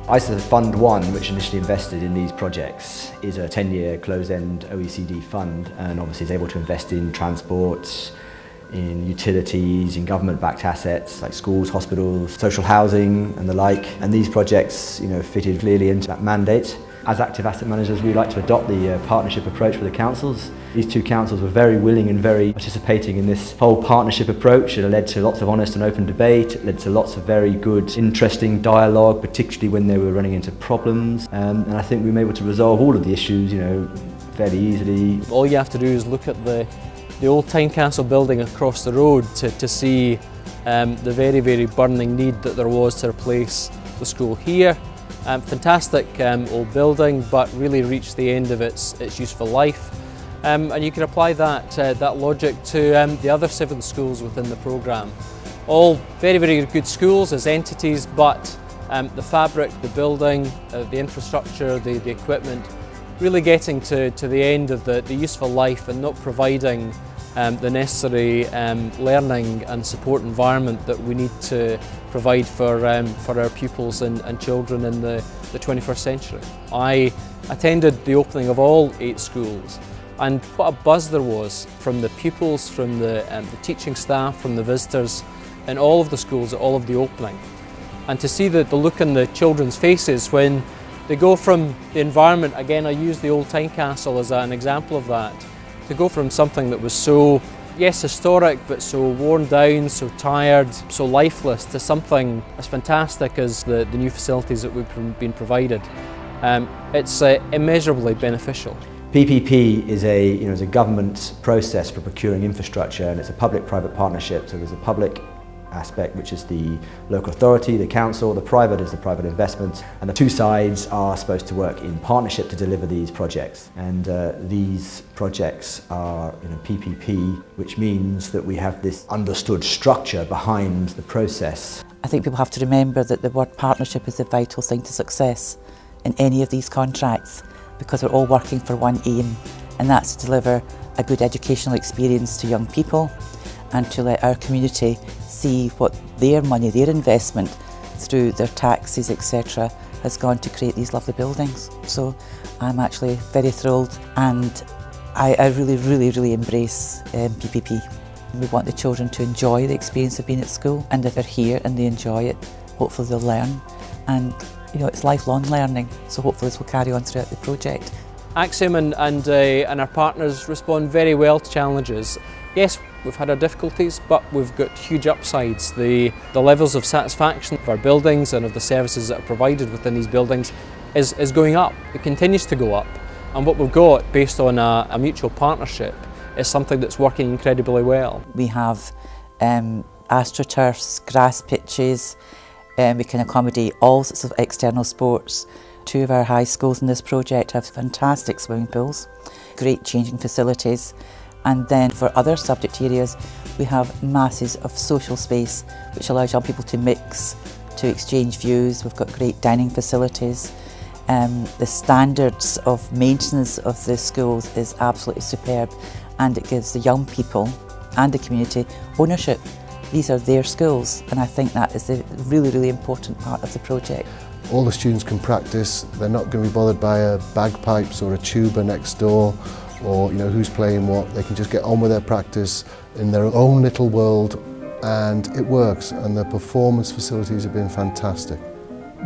EISER Fund 1, which initially invested in these projects, is a 10-year closed-end OECD fund, and obviously is able to invest in transport, in utilities, in government-backed assets like schools, hospitals, social housing and the like. And these projects, fitted clearly into that mandate. As active asset managers, we like to adopt the partnership approach with the councils. These two councils were very willing and very participating in this whole partnership approach. It led to lots of honest and open debate. It led to lots of very good, interesting dialogue, particularly when they were running into problems. And I think we were able to resolve all of the issues, fairly easily. All you have to do is look at the old Tynecastle building across the road to see the very, very burning need that there was to replace the school here. Fantastic old building, but really reached the end of its useful life. And you can apply that logic to the other 7 schools within the programme. All very, very good schools as entities, but the fabric, the building, the infrastructure, the equipment, really getting to the end of the useful life and not providing the necessary learning and support environment that we need to provide for our pupils and children in the 21st century. I attended the opening of all 8 schools, and what a buzz there was from the pupils, from the teaching staff, from the visitors in all of the schools at all of the opening. And to see the look in the children's faces when they go from the environment, again I use the old Tynecastle as an example of that, to go from something that was so, yes, historic, but so worn down, so tired, so lifeless, to something as fantastic as the new facilities that we've been provided. It's immeasurably beneficial. PPP is a government process for procuring infrastructure, and it's a public-private partnership. So there's a public aspect, which is the local authority, the council. The private is the private investment, and the two sides are supposed to work in partnership to deliver these projects. And these projects are PPP, which means that we have this understood structure behind the process. I think people have to remember that the word partnership is a vital thing to success in any of these contracts, because we're all working for one aim, and that's to deliver a good educational experience to young people and to let our community see what their money, their investment through their taxes, etc., has gone to create these lovely buildings. So I'm actually very thrilled, and I really, really, really embrace PPP. We want the children to enjoy the experience of being at school, and if they're here and they enjoy it, hopefully they'll learn. And it's lifelong learning, so hopefully this will carry on throughout the project. Axiom and our partners respond very well to challenges. Yes, we've had our difficulties, but we've got huge upsides. The levels of satisfaction of our buildings and of the services that are provided within these buildings is going up. It continues to go up. And what we've got, based on a mutual partnership, is something that's working incredibly well. We have astroturfs, grass pitches, we can accommodate all sorts of external sports. 2 of our high schools in this project have fantastic swimming pools, great changing facilities. And then for other subject areas, we have masses of social space, which allows young people to mix, to exchange views. We've got great dining facilities. The standards of maintenance of the schools is absolutely superb, and it gives the young people and the community ownership. These are their schools, and I think that is a really, really important part of the project. All the students can practice. They're not going to be bothered by a bagpipes or a tuba next door, or who's playing what. They can just get on with their practice in their own little world, and it works, and the performance facilities have been fantastic.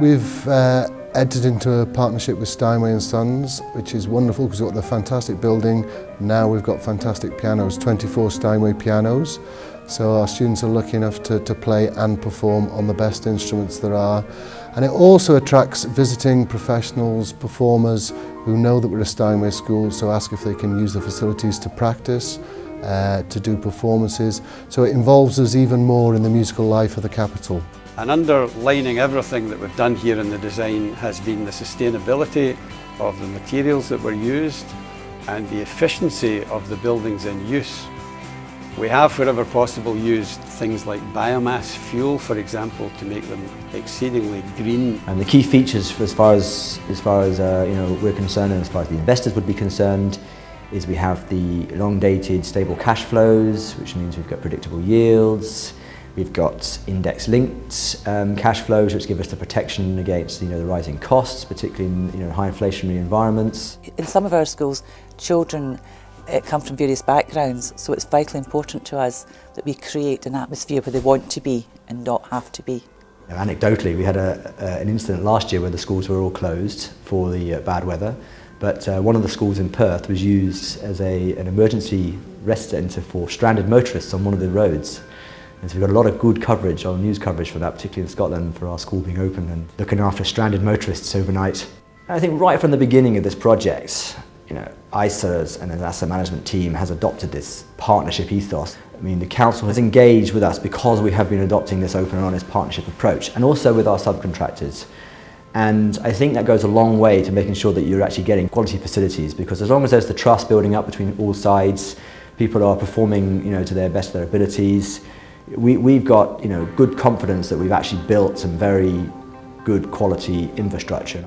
We've entered into a partnership with Steinway & Sons, which is wonderful because we've got the fantastic building. Now we've got fantastic pianos, 24 Steinway pianos, so our students are lucky enough to play and perform on the best instruments there are. And it also attracts visiting professionals, performers who know that we're a Steinway school, so ask if they can use the facilities to practice, to do performances. So it involves us even more in the musical life of the capital. And underlining everything that we've done here in the design has been the sustainability of the materials that were used and the efficiency of the buildings in use. We have, wherever possible, used things like biomass fuel, for example, to make them exceedingly green. And the key features, as far as we're concerned, and as far as the investors would be concerned, is we have the long-dated, stable cash flows, which means we've got predictable yields. We've got index-linked cash flows, which give us the protection against the rising costs, particularly in high inflationary environments. In some of our schools, children come from various backgrounds, so it's vitally important to us that we create an atmosphere where they want to be and not have to be. Anecdotally, we had an incident last year where the schools were all closed for the bad weather, but one of the schools in Perth was used as an emergency rest centre for stranded motorists on one of the roads. And so we've got a lot of good coverage, or news coverage for that, particularly in Scotland, for our school being open and looking after stranded motorists overnight. And I think right from the beginning of this project, EISER and an asset management team has adopted this partnership ethos. I mean, the council has engaged with us because we have been adopting this open and honest partnership approach, and also with our subcontractors. And I think that goes a long way to making sure that you're actually getting quality facilities, because as long as there's the trust building up between all sides, people are performing to their best of their abilities, we've got good confidence that we've actually built some very good quality infrastructure.